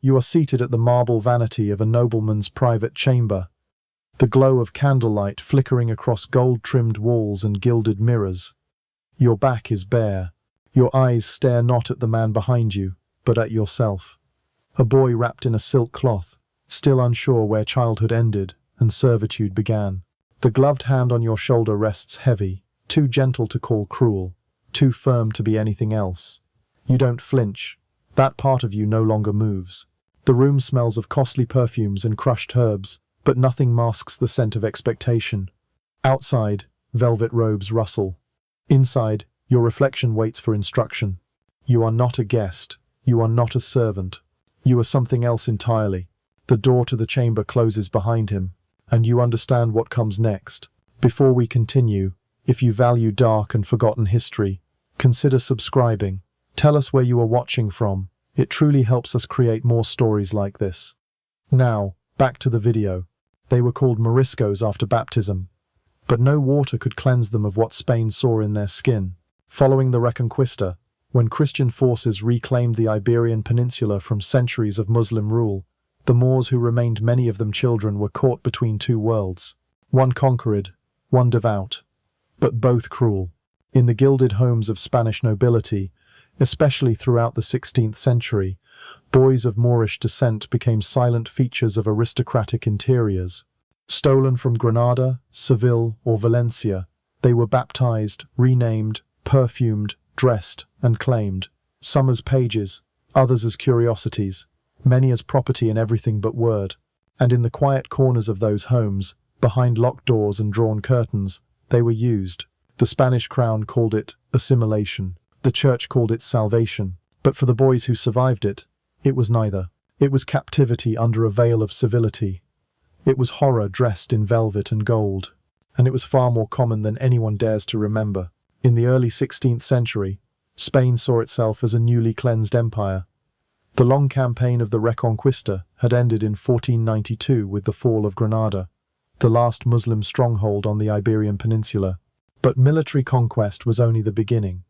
you are seated at the marble vanity of a nobleman's private chamber, the glow of candlelight flickering across gold-trimmed walls and gilded mirrors. Your back is bare. Your eyes stare not at the man behind you, but at yourself. A boy wrapped in a silk cloth, still unsure where childhood ended and servitude began. The gloved hand on your shoulder rests heavy, too gentle to call cruel, too firm to be anything else. You don't flinch. That part of you no longer moves. The room smells of costly perfumes and crushed herbs, but nothing masks the scent of expectation. Outside, velvet robes rustle. Inside, your reflection waits for instruction. You are not a guest. You are not a servant. You are something else entirely. The door to the chamber closes behind him, and you understand what comes next. Before we continue, if you value dark and forgotten history, consider subscribing. Tell us where you are watching from. It truly helps us create more stories like this. Now, back to the video. They were called Moriscos after baptism, but no water could cleanse them of what Spain saw in their skin. Following the Reconquista, when Christian forces reclaimed the Iberian Peninsula from centuries of Muslim rule, the Moors, who remained many of them children, were caught between two worlds. One conquered, one devout, but both cruel. In the gilded homes of Spanish nobility, especially throughout the 16th century, boys of Moorish descent became silent features of aristocratic interiors. Stolen from Granada, Seville, or Valencia, they were baptized, renamed, perfumed, dressed, and claimed, some as pages, others as curiosities, many as property in everything but word. And in the quiet corners of those homes, behind locked doors and drawn curtains, they were used. The Spanish crown called it assimilation. The church called it salvation. But for the boys who survived it, it was neither. It was captivity under a veil of civility. It was horror dressed in velvet and gold. And it was far more common than anyone dares to remember. In the early 16th century, Spain saw itself as a newly cleansed empire. The long campaign of the Reconquista had ended in 1492 with the fall of Granada, the last Muslim stronghold on the Iberian Peninsula. But military conquest was only the beginning.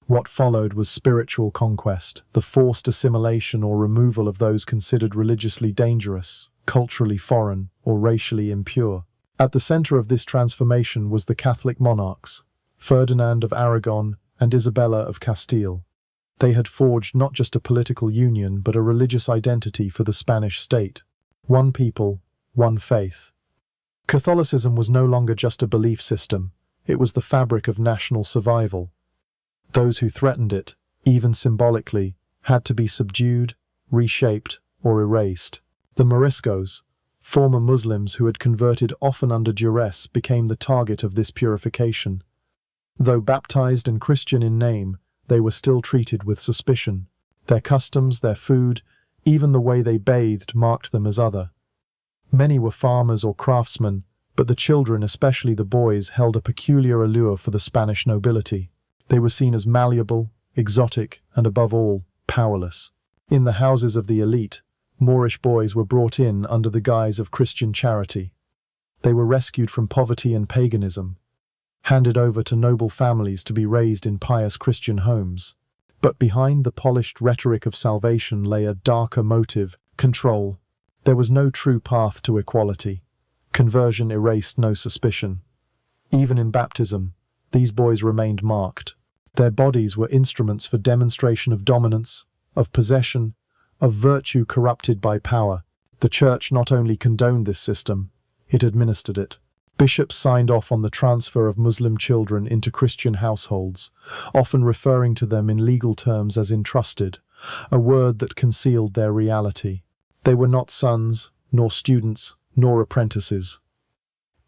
What followed was spiritual conquest, the forced assimilation or removal of those considered religiously dangerous, culturally foreign, or racially impure. At the center of this transformation was the Catholic monarchs, Ferdinand of Aragon and Isabella of Castile. They had forged not just a political union but a religious identity for the Spanish state. One people, one faith. Catholicism was no longer just a belief system, it was the fabric of national survival. Those who threatened it, even symbolically, had to be subdued, reshaped, or erased. The Moriscos, former Muslims who had converted often under duress, became the target of this purification. Though baptized and Christian in name, they were still treated with suspicion. Their customs, their food, even the way they bathed marked them as other. Many were farmers or craftsmen, but the children, especially the boys, held a peculiar allure for the Spanish nobility. They were seen as malleable, exotic, and above all, powerless. In the houses of the elite, Moorish boys were brought in under the guise of Christian charity. They were rescued from poverty and paganism, handed over to noble families to be raised in pious Christian homes. But behind the polished rhetoric of salvation lay a darker motive: control. There was no true path to equality. Conversion erased no suspicion. Even in baptism, these boys remained marked. Their bodies were instruments for demonstration of dominance, of possession, of virtue corrupted by power. The church not only condoned this system, it administered it. Bishops signed off on the transfer of Muslim children into Christian households, often referring to them in legal terms as entrusted, a word that concealed their reality. They were not sons, nor students, nor apprentices.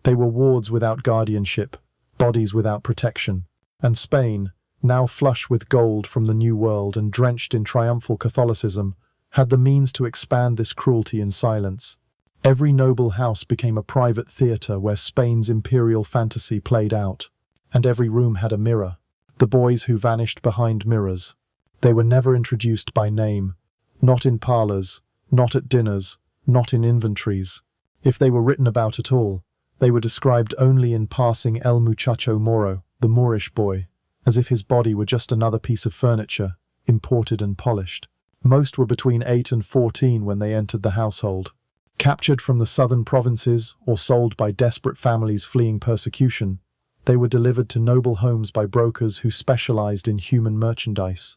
They were wards without guardianship, bodies without protection. And Spain, now flush with gold from the New World and drenched in triumphal Catholicism, had the means to expand this cruelty in silence. Every noble house became a private theatre where Spain's imperial fantasy played out, and every room had a mirror. The boys who vanished behind mirrors. They were never introduced by name, not in parlours, not at dinners, not in inventories. If they were written about at all, they were described only in passing: El Muchacho Moro, the Moorish boy, as if his body were just another piece of furniture, imported and polished. Most were between 8 and 14 when they entered the household. Captured from the southern provinces or sold by desperate families fleeing persecution, they were delivered to noble homes by brokers who specialized in human merchandise.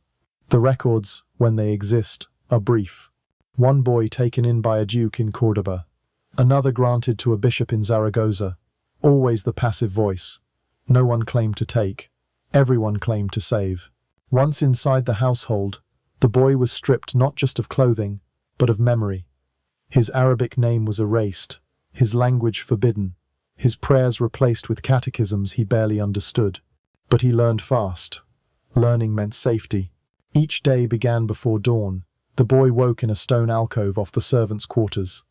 The records, when they exist, are brief. One boy taken in by a duke in Cordoba, another granted to a bishop in Zaragoza, always the passive voice. No one claimed to take, everyone claimed to save. Once inside the household, the boy was stripped not just of clothing, but of memory. His Arabic name was erased, his language forbidden, his prayers replaced with catechisms he barely understood. But he learned fast. Learning meant safety. Each day began before dawn. The boy woke in a stone alcove off the servants' quarters.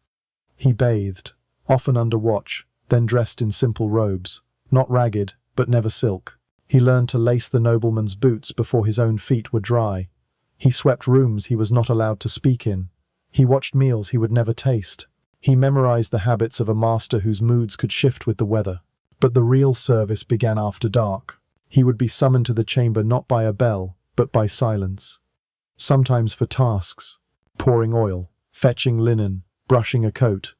He bathed, often under watch, then dressed in simple robes, not ragged, but never silk. He learned to lace the nobleman's boots before his own feet were dry. He swept rooms he was not allowed to speak in. He watched meals he would never taste. He memorized the habits of a master whose moods could shift with the weather. But the real service began after dark. He would be summoned to the chamber not by a bell, but by silence. Sometimes for tasks, pouring oil, fetching linen, brushing a coat.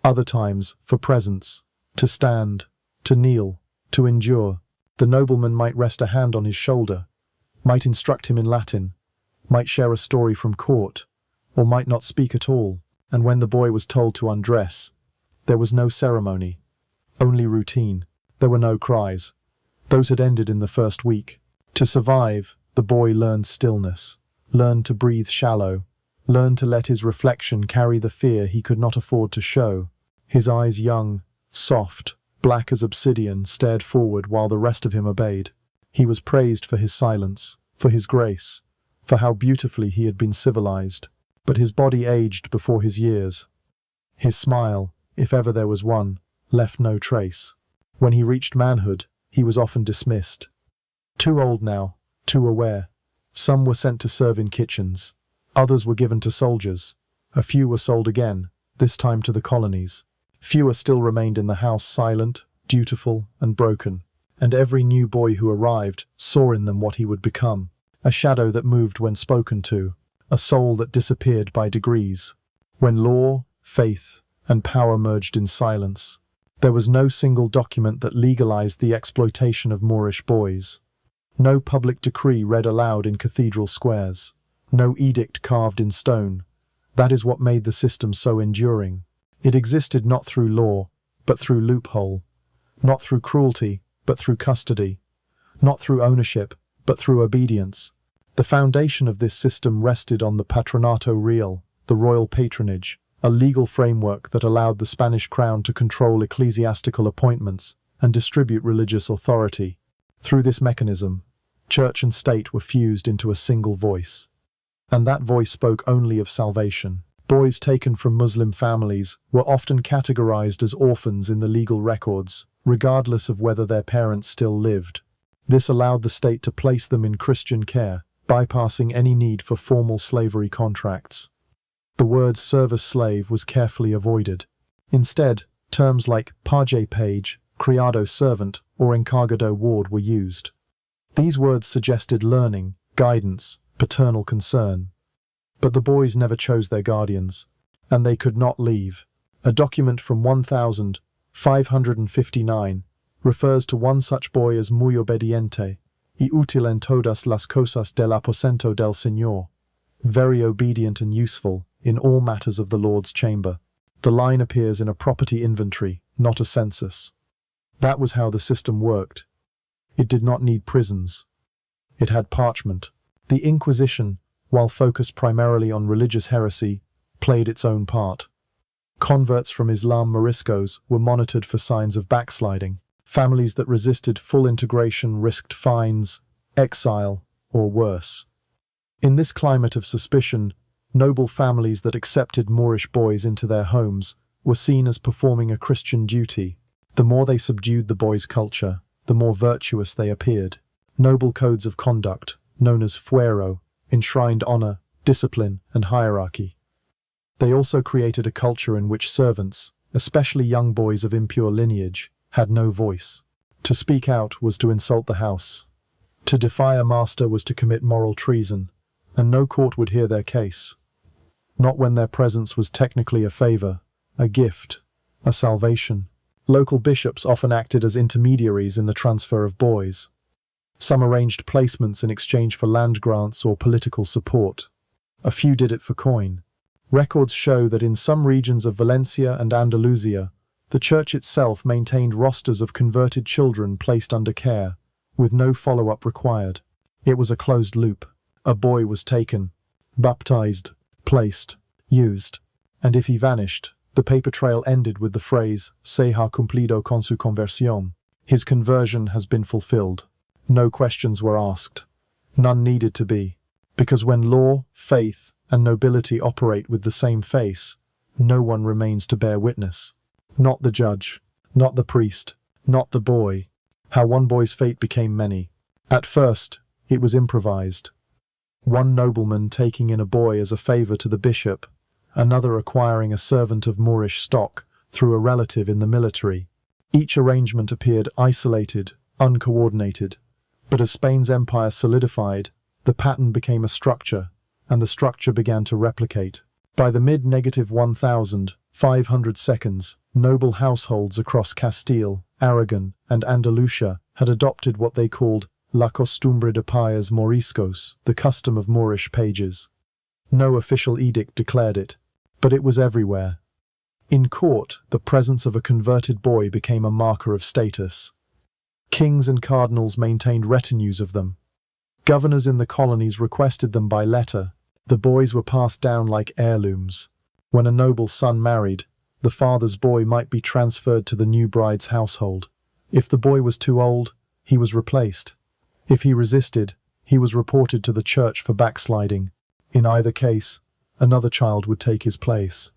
Other times for presents, to stand, to kneel, to endure. The nobleman might rest a hand on his shoulder, might instruct him in Latin, might share a story from court, or might not speak at all. And when the boy was told to undress, there was no ceremony, only routine. There were no cries. Those had ended in the first week. To survive, the boy learned stillness, learned to breathe shallow, learned to let his reflection carry the fear he could not afford to show. His eyes, young, soft, black as obsidian, stared forward while the rest of him obeyed. He was praised for his silence, for his grace, for how beautifully he had been civilized. But his body aged before his years. His smile, if ever there was one, left no trace. When he reached manhood, he was often dismissed. Too old now, too aware. Some were sent to serve in kitchens. Others were given to soldiers. A few were sold again, this time to the colonies. Fewer still remained in the house, silent, dutiful, and broken. And every new boy who arrived saw in them what he would become. A shadow that moved when spoken to. A soul that disappeared by degrees. When law, faith, and power merged in silence, there was no single document that legalized the exploitation of Moorish boys. No public decree read aloud in cathedral squares. No edict carved in stone. That is what made the system so enduring. It existed not through law, but through loophole. Not through cruelty, but through custody. Not through ownership, but through obedience. The foundation of this system rested on the patronato real, the royal patronage, a legal framework that allowed the Spanish crown to control ecclesiastical appointments and distribute religious authority. Through this mechanism, church and state were fused into a single voice. And that voice spoke only of salvation. Boys taken from Muslim families were often categorized as orphans in the legal records, regardless of whether their parents still lived. This allowed the state to place them in Christian care, bypassing any need for formal slavery contracts. The word service slave was carefully avoided. Instead, terms like paje page, criado servant, or encargado ward were used. These words suggested learning, guidance, paternal concern. But the boys never chose their guardians, and they could not leave. A document from 1559 refers to one such boy as muy obediente, y útil en todas las cosas del aposento del Señor, very obedient and useful in all matters of the Lord's chamber. The line appears in a property inventory, not a census. That was how the system worked. It did not need prisons. It had parchment. The Inquisition, while focused primarily on religious heresy, played its own part. Converts from Islam Moriscos were monitored for signs of backsliding. Families that resisted full integration risked fines, exile, or worse. In this climate of suspicion, noble families that accepted Moorish boys into their homes were seen as performing a Christian duty. The more they subdued the boys' culture, the more virtuous they appeared. Noble codes of conduct, known as fuero, enshrined honor, discipline, and hierarchy. They also created a culture in which servants, especially young boys of impure lineage, had no voice. To speak out was to insult the house. To defy a master was to commit moral treason, and no court would hear their case. Not when their presence was technically a favor, a gift, a salvation. Local bishops often acted as intermediaries in the transfer of boys. Some arranged placements in exchange for land grants or political support. A few did it for coin. Records show that in some regions of Valencia and Andalusia, the church itself maintained rosters of converted children placed under care, with no follow-up required. It was a closed loop. A boy was taken, baptized, placed, used, and if he vanished, the paper trail ended with the phrase, "Se ha cumplido con su conversión." His conversion has been fulfilled. No questions were asked. None needed to be. Because when law, faith, and nobility operate with the same face, no one remains to bear witness. Not the judge, not the priest, not the boy. How one boy's fate became many. At first, it was improvised. One nobleman taking in a boy as a favor to the bishop, another acquiring a servant of Moorish stock through a relative in the military. Each arrangement appeared isolated, uncoordinated. But as Spain's empire solidified, the pattern became a structure, and the structure began to replicate. By the mid-1500 seconds, noble households across Castile, Aragon, and Andalusia had adopted what they called la costumbre de payas moriscos, the custom of Moorish pages. No official edict declared it, but it was everywhere. In court, the presence of a converted boy became a marker of status. Kings and cardinals maintained retinues of them. Governors in the colonies requested them by letter. The boys were passed down like heirlooms. When a noble son married, the father's boy might be transferred to the new bride's household. If the boy was too old, he was replaced. If he resisted, he was reported to the church for backsliding. In either case, another child would take his place.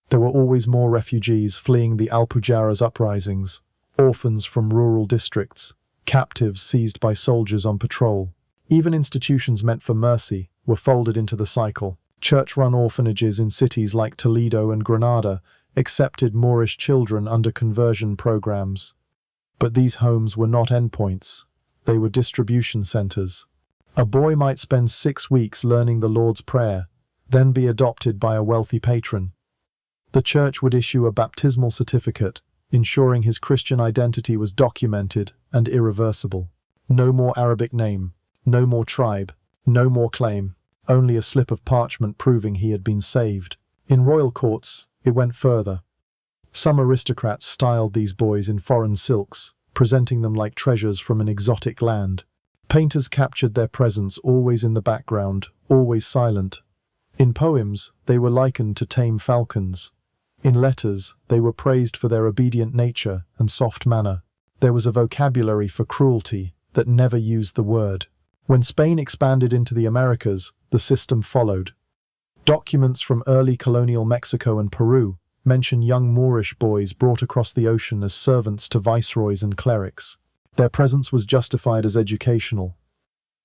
There were always more refugees fleeing the Alpujarras uprisings, orphans from rural districts, captives seized by soldiers on patrol. Even institutions meant for mercy were folded into the cycle. Church-run orphanages in cities like Toledo and Granada accepted Moorish children under conversion programs. But these homes were not endpoints. They were distribution centers. A boy might spend 6 weeks learning the Lord's Prayer, then be adopted by a wealthy patron. The church would issue a baptismal certificate, ensuring his Christian identity was documented and irreversible. No more Arabic name, no more tribe, no more claim, only a slip of parchment proving he had been saved. In royal courts, it went further. Some aristocrats styled these boys in foreign silks, presenting them like treasures from an exotic land. Painters captured their presence always in the background, always silent. In poems, they were likened to tame falcons. In letters, they were praised for their obedient nature and soft manner. There was a vocabulary for cruelty that never used the word. When Spain expanded into the Americas, the system followed. Documents from early colonial Mexico and Peru mention young Moorish boys brought across the ocean as servants to viceroys and clerics. Their presence was justified as educational.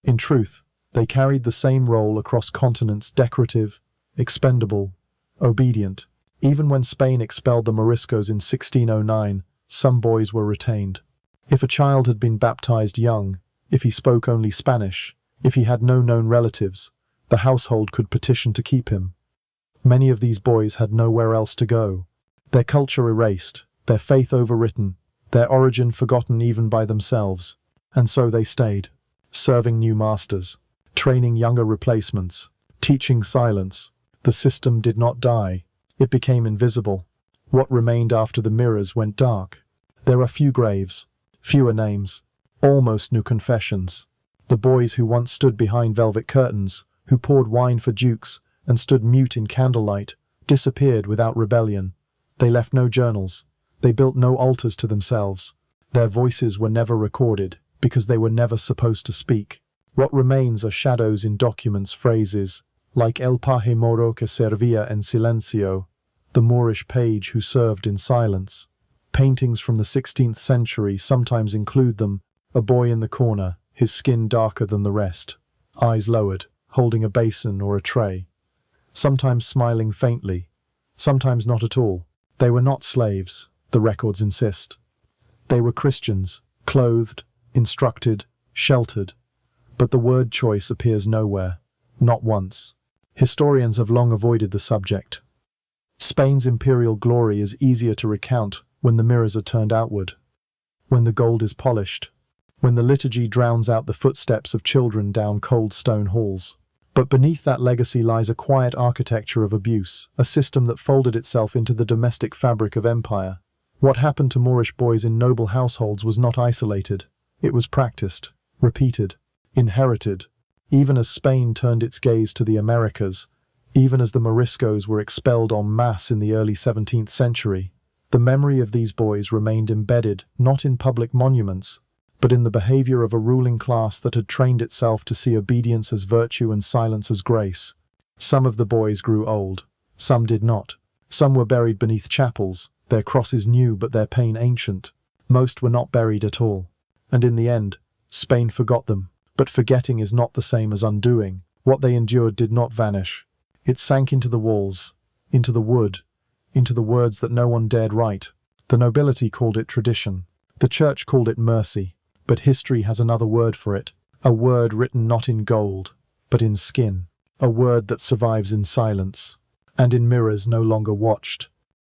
In truth, they carried the same role across continents: decorative, expendable, obedient. Even when Spain expelled the Moriscos in 1609, some boys were retained. If a child had been baptized young, if he spoke only Spanish, if he had no known relatives, the household could petition to keep him. Many of these boys had nowhere else to go. Their culture erased, their faith overwritten, their origin forgotten even by themselves. And so they stayed, serving new masters, training younger replacements, teaching silence. The system did not die. It became invisible. What remained after the mirrors went dark. There are few graves, fewer names, almost new confessions. The boys who once stood behind velvet curtains, who poured wine for dukes and stood mute in candlelight, disappeared without rebellion. They left no journals. They built no altars to themselves. Their voices were never recorded because they were never supposed to speak. What remains are shadows in documents, phrases, like El paje moro que servía en silencio, the Moorish page who served in silence. Paintings from the 16th century sometimes include them: a boy in the corner, his skin darker than the rest, eyes lowered, holding a basin or a tray. Sometimes smiling faintly, sometimes not at all. They were not slaves, the records insist. They were Christians, clothed, instructed, sheltered. But the word choice appears nowhere. Not once. Historians have long avoided the subject. Spain's imperial glory is easier to recount when the mirrors are turned outward, when the gold is polished, when the liturgy drowns out the footsteps of children down cold stone halls. But beneath that legacy lies a quiet architecture of abuse, a system that folded itself into the domestic fabric of empire. What happened to Moorish boys in noble households was not isolated. It was practiced, repeated, inherited, even as Spain turned its gaze to the Americas, even as the Moriscos were expelled en masse in the early 17th century. The memory of these boys remained embedded not in public monuments, but in the behavior of a ruling class that had trained itself to see obedience as virtue and silence as grace. Some of the boys grew old, some did not. Some were buried beneath chapels, their crosses new but their pain ancient. Most were not buried at all. And in the end, Spain forgot them. But forgetting is not the same as undoing. What they endured did not vanish. It sank into the walls, into the wood, into the words that no one dared write. The nobility called it tradition. The church called it mercy. But history has another word for it, a word written not in gold, but in skin, a word that survives in silence, and in mirrors no longer watched.